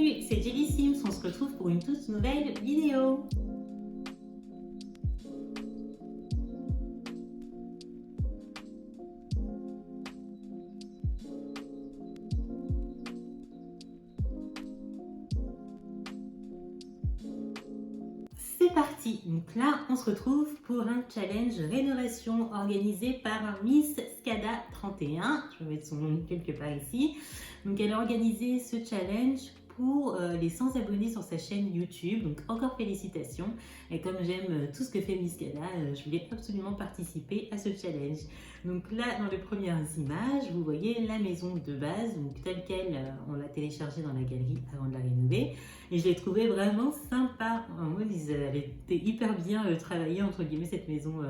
Salut, c'est Jelly Sims, on se retrouve pour une toute nouvelle vidéo. C'est parti, donc là on se retrouve pour un challenge rénovation organisé par Miss Scada 31. Je vais mettre son nom quelque part ici. Donc elle a organisé ce challenge pour les 100 abonnés sur sa chaîne YouTube, donc encore félicitations. Et comme j'aime tout ce que fait Miss Scada, je voulais absolument participer à ce challenge. Donc là, dans les premières images, vous voyez la maison de base, donc telle qu'elle, on l'a téléchargée dans la galerie avant de la rénover. Et je l'ai trouvée vraiment sympa. En mode, elle était hyper bien travaillée, entre guillemets, cette maison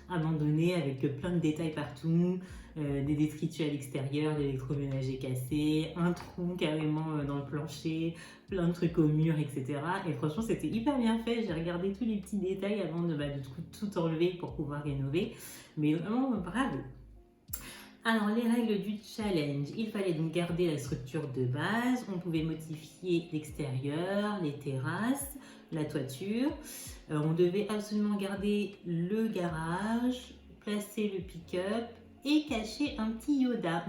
abandonnée, avec plein de détails partout, des détritus à l'extérieur, l'électroménager cassé, un trou carrément dans le plancher, plein de trucs au mur, etc. Et franchement, c'était hyper bien fait. J'ai regardé tous les petits détails avant de tout enlever pour pouvoir rénover. Mais vraiment, bravo! Alors, les règles du challenge, il fallait donc garder la structure de base, on pouvait modifier l'extérieur, les terrasses, la toiture, on devait absolument garder le garage, placer le pick-up et cacher un petit Yoda.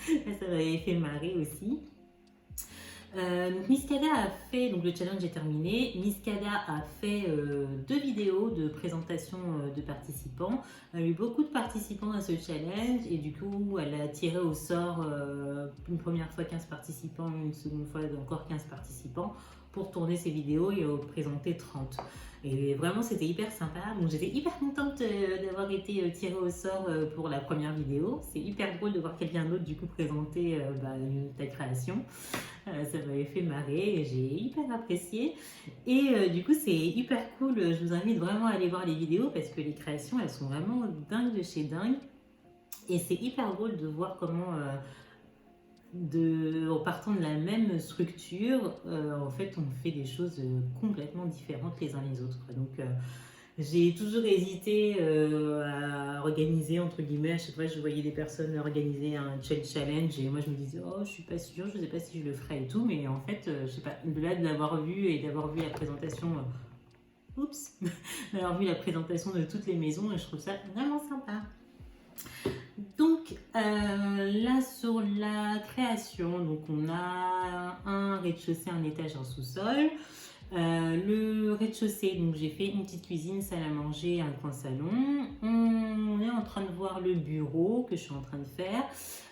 Ça m'avait fait marrer aussi. Donc Miss Scada a fait, donc le challenge est terminé, Miss Scada a fait 2 vidéos de présentation de participants. Elle a eu beaucoup de participants dans ce challenge et du coup elle a tiré au sort une première fois 15 participants, une seconde fois encore 15 participants pour tourner ces vidéos et présenter 30. Et vraiment c'était hyper sympa, donc j'étais hyper contente d'avoir été tirée au sort pour la première vidéo. C'est hyper drôle de voir quelqu'un d'autre du coup présenter ta création. Ça m'avait fait marrer et j'ai hyper apprécié. Et du coup, c'est hyper cool. Je vous invite vraiment à aller voir les vidéos parce que les créations, elles sont vraiment dingues de chez dingue. Et c'est hyper drôle de voir comment, en partant de la même structure, en fait, on fait des choses complètement différentes les uns les autres. Donc, j'ai toujours hésité à organiser, entre guillemets, à chaque fois je voyais des personnes organiser un challenge et moi je me disais oh je suis pas sûre, je sais pas si je le ferai et tout, mais en fait je sais pas, de là de l'avoir vu et d'avoir vu la présentation, d'avoir vu la présentation de toutes les maisons, je trouve ça vraiment sympa. Donc là sur la création, donc on a un rez-de-chaussée, un étage, un sous-sol. Le rez-de-chaussée, donc j'ai fait une petite cuisine, salle à manger, un coin salon. On est en train de voir le bureau que je suis en train de faire,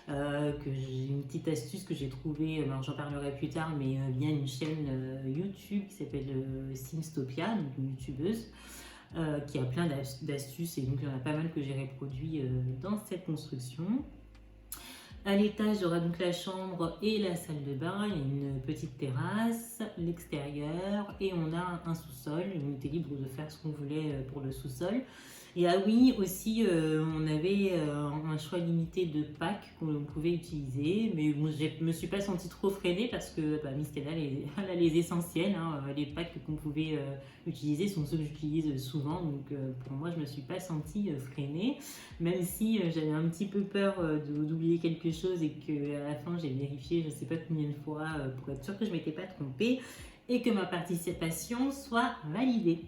que j'ai une petite astuce que j'ai trouvée, j'en parlerai plus tard, mais via une chaîne YouTube qui s'appelle Simstopia, donc une youtubeuse qui a plein d'astuces et donc il y en a pas mal que j'ai reproduit dans cette construction. À l'étage, il y aura donc la chambre et la salle de bain. Il y a une petite terrasse, l'extérieur et on a un sous-sol. On était libre de faire ce qu'on voulait pour le sous-sol. Et ah oui, aussi, on avait un choix limité de packs qu'on pouvait utiliser. Mais bon, je me suis pas sentie trop freinée parce que Miss Scada, elle a les essentiels. Les packs qu'on pouvait utiliser sont ceux que j'utilise souvent. Donc pour moi, je me suis pas sentie freinée. Même si j'avais un petit peu peur d'oublier quelque chose et qu'à la fin, j'ai vérifié je sais pas combien de fois pour être sûre que je m'étais pas trompée et que ma participation soit validée.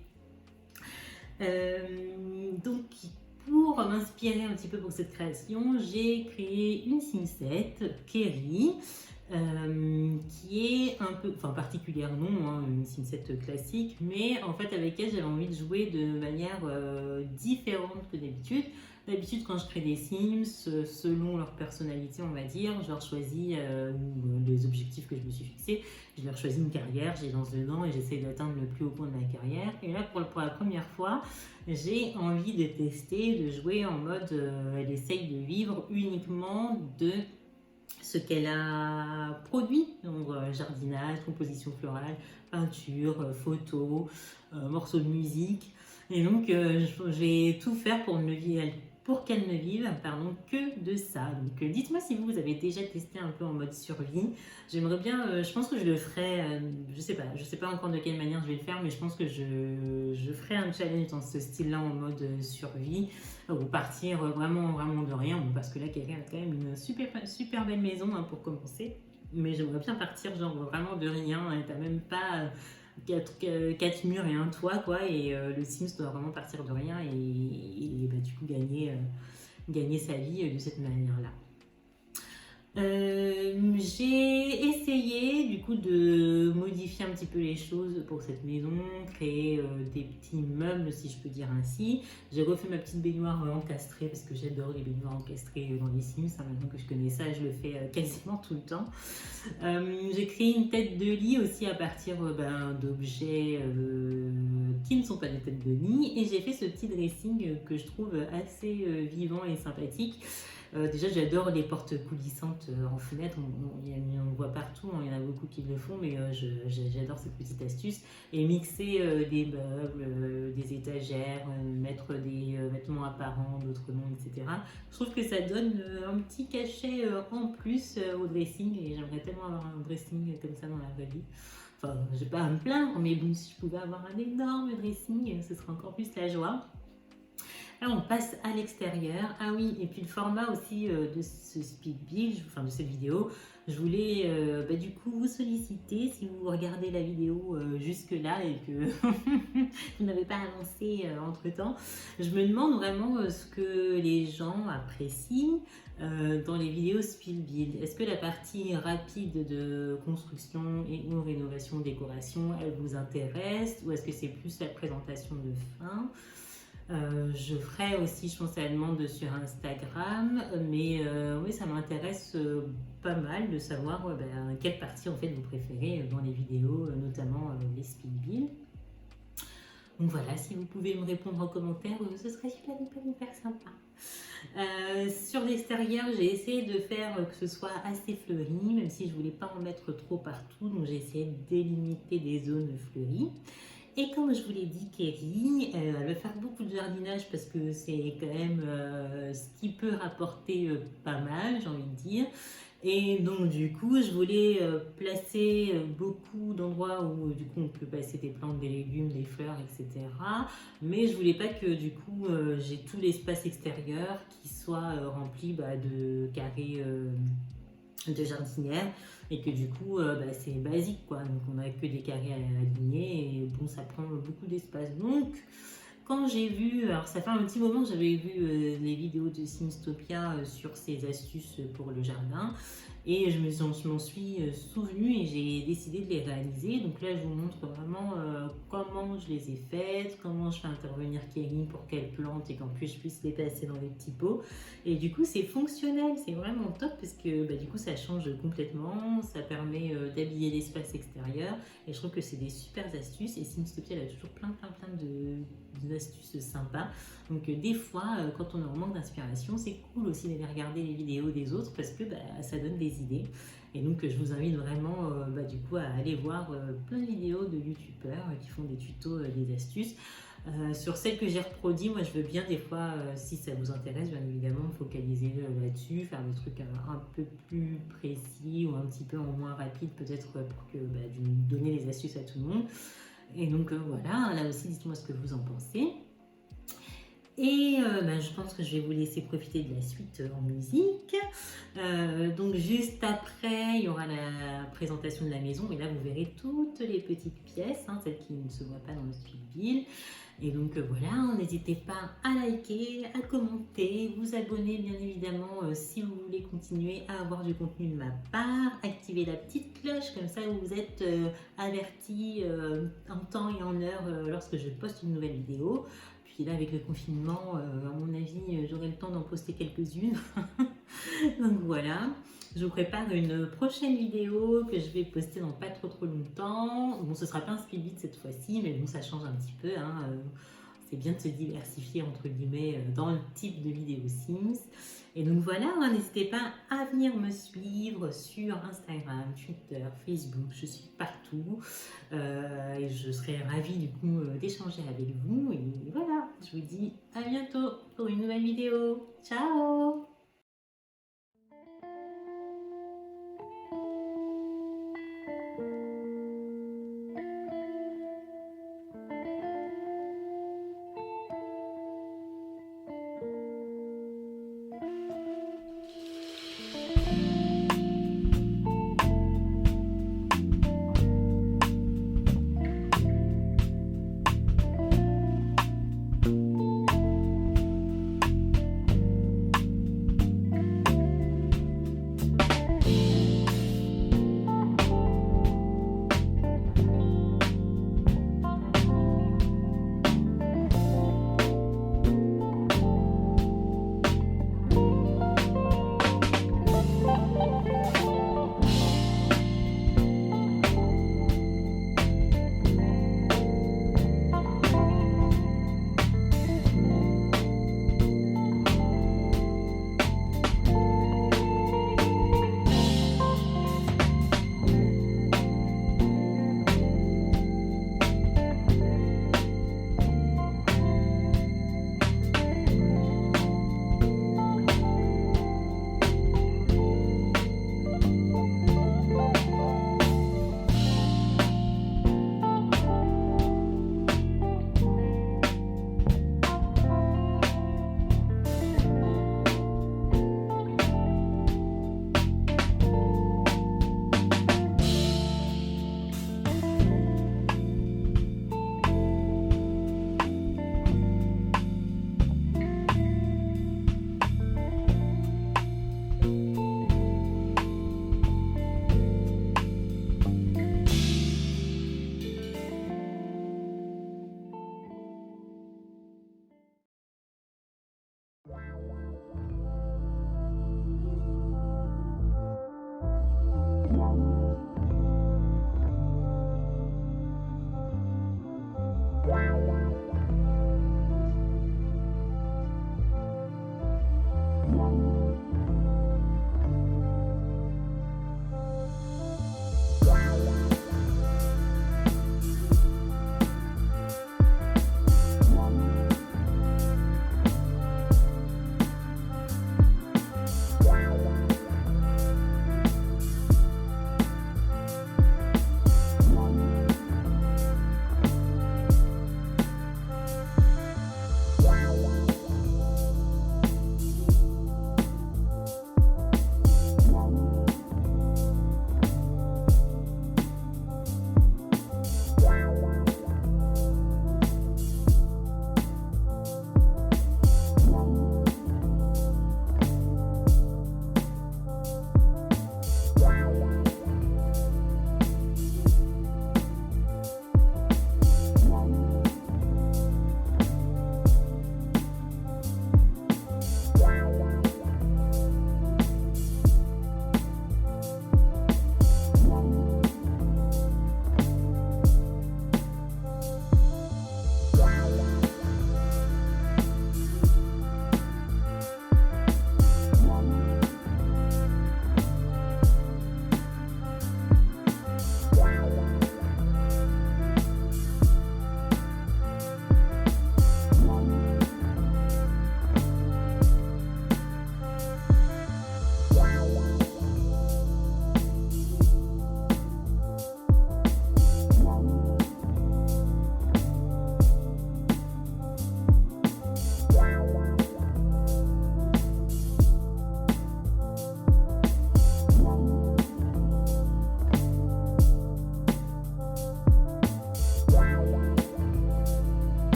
Donc pour m'inspirer un petit peu pour cette création, j'ai créé une Simset, Kerry, qui est un peu, enfin particulière non, une Simset classique, mais en fait avec elle j'avais envie de jouer de manière différente que d'habitude. D'habitude quand je crée des Sims, selon leur personnalité on va dire, je leur choisis les objectifs que je me suis fixés, je leur choisis une carrière, je les lance dedans et j'essaie d'atteindre le plus haut point de la carrière. Et là pour la première fois, j'ai envie de tester, de jouer en mode elle essaye de vivre uniquement de ce qu'elle a produit, donc jardinage, composition florale, peinture, photos, morceaux de musique. Et donc je vais tout faire pour qu'elle ne vive que de ça. Donc dites-moi si vous avez déjà testé un peu en mode survie. J'aimerais bien, je pense que je le ferai, je sais pas encore de quelle manière je vais le faire, mais je pense que je ferai un challenge dans ce style-là en mode survie, ou partir vraiment de rien, parce que là quelqu'un a quand même une super belle maison pour commencer. mais j'aimerais bien partir genre vraiment de rien, et t'as même pas quatre murs et un toit quoi, et le Sims doit vraiment partir de rien et bah, du coup gagner sa vie de cette manière-là. J'ai essayé du coup de modifier un petit peu les choses pour cette maison, créer des petits meubles si je peux dire ainsi. J'ai refait ma petite baignoire encastrée parce que j'adore les baignoires encastrées dans les Sims. Maintenant que je connais ça, je le fais quasiment tout le temps. J'ai créé une tête de lit aussi à partir d'objets qui ne sont pas des têtes de lit, et j'ai fait ce petit dressing que je trouve assez vivant et sympathique. Déjà, j'adore les portes coulissantes en fenêtre. On voit partout, hein, il y en a beaucoup qui le font, mais j'adore cette petite astuce. Et mixer des meubles, des étagères, mettre des vêtements apparents, d'autres non, etc. Je trouve que ça donne un petit cachet en plus au dressing, et j'aimerais tellement avoir un dressing comme ça dans la vraie vie. Enfin, j'ai pas à me plaindre, mais bon, si je pouvais avoir un énorme dressing, ce serait encore plus la joie. Là, on passe à l'extérieur. Ah oui, et puis le format aussi de ce speed build, enfin de cette vidéo, je voulais du coup vous solliciter si vous regardez la vidéo jusque-là et que vous n'avez pas avancé entre-temps. Je me demande vraiment ce que les gens apprécient dans les vidéos speed build. Est-ce que la partie rapide de construction et ou rénovation, décoration, elle vous intéresse, ou est-ce que c'est plus la présentation de fin? Je ferai aussi, je pense, la demande sur Instagram, mais oui, ça m'intéresse pas mal de savoir quelle partie en fait vous préférez dans les vidéos, notamment les speed build. Donc voilà, si vous pouvez me répondre en commentaire, ce serait hyper sympa. Sur l'extérieur, j'ai essayé de faire que ce soit assez fleuri, même si je voulais pas en mettre trop partout, donc j'ai essayé de délimiter des zones fleuries. Et comme je vous l'ai dit, Kerry, elle va faire beaucoup de jardinage parce que c'est quand même ce qui peut rapporter pas mal, j'ai envie de dire. Et donc du coup, je voulais placer beaucoup d'endroits où du coup on peut placer des plantes, des légumes, des fleurs, etc. Mais je voulais pas que du coup j'ai tout l'espace extérieur qui soit rempli de carrés de jardinière, et que du coup c'est basique quoi, donc on n'a que des carrés à aligner, et bon, ça prend beaucoup d'espace. Donc quand j'ai vu, alors ça fait un petit moment que j'avais vu les vidéos de Simstopia sur ces astuces pour le jardin, et je m'en suis souvenue et j'ai décidé de les réaliser. Donc là, je vous montre vraiment comment je les ai faites, comment je fais intervenir Kerry pour quelles plantes, et qu'en plus je puisse les placer dans les petits pots. Et du coup, c'est fonctionnel, c'est vraiment top parce que du coup, ça change complètement, ça permet d'habiller l'espace extérieur, et je trouve que c'est des super astuces. Et Simstopia, elle a toujours plein d'astuces sympas. Donc des fois, quand on est en manque d'inspiration, c'est cool aussi d'aller regarder les vidéos des autres parce que ça donne des idées. Et donc je vous invite vraiment du coup à aller voir plein de vidéos de youtubeurs qui font des tutos, des astuces. Sur celles que j'ai reproduites, moi je veux bien des fois, si ça vous intéresse bien évidemment, me focaliser là-dessus, faire des trucs un peu plus précis ou un petit peu en moins rapide peut-être pour que donner les astuces à tout le monde. Et donc voilà, là aussi dites-moi ce que vous en pensez. Et je pense que je vais vous laisser profiter de la suite en musique. Donc juste après, il y aura la présentation de la maison, et là vous verrez toutes les petites pièces, celles qui ne se voient pas dans le speed build. Et donc voilà, n'hésitez pas à liker, à commenter, vous abonner bien évidemment si vous voulez continuer à avoir du contenu de ma part. Activez la petite cloche, comme ça vous êtes avertis en temps et en heure lorsque je poste une nouvelle vidéo. Puis là, avec le confinement, à mon avis, j'aurai le temps d'en poster quelques-unes. Donc voilà, je vous prépare une prochaine vidéo que je vais poster dans pas trop longtemps. Bon, ce sera pas un speed build cette fois-ci, mais bon, ça change un petit peu. C'est bien de se diversifier, entre guillemets, dans le type de vidéo Sims. Et donc voilà, n'hésitez pas à venir me suivre sur Instagram, Twitter, Facebook, je suis partout. Et je serai ravie du coup d'échanger avec vous. Et voilà, je vous dis à bientôt pour une nouvelle vidéo. Ciao!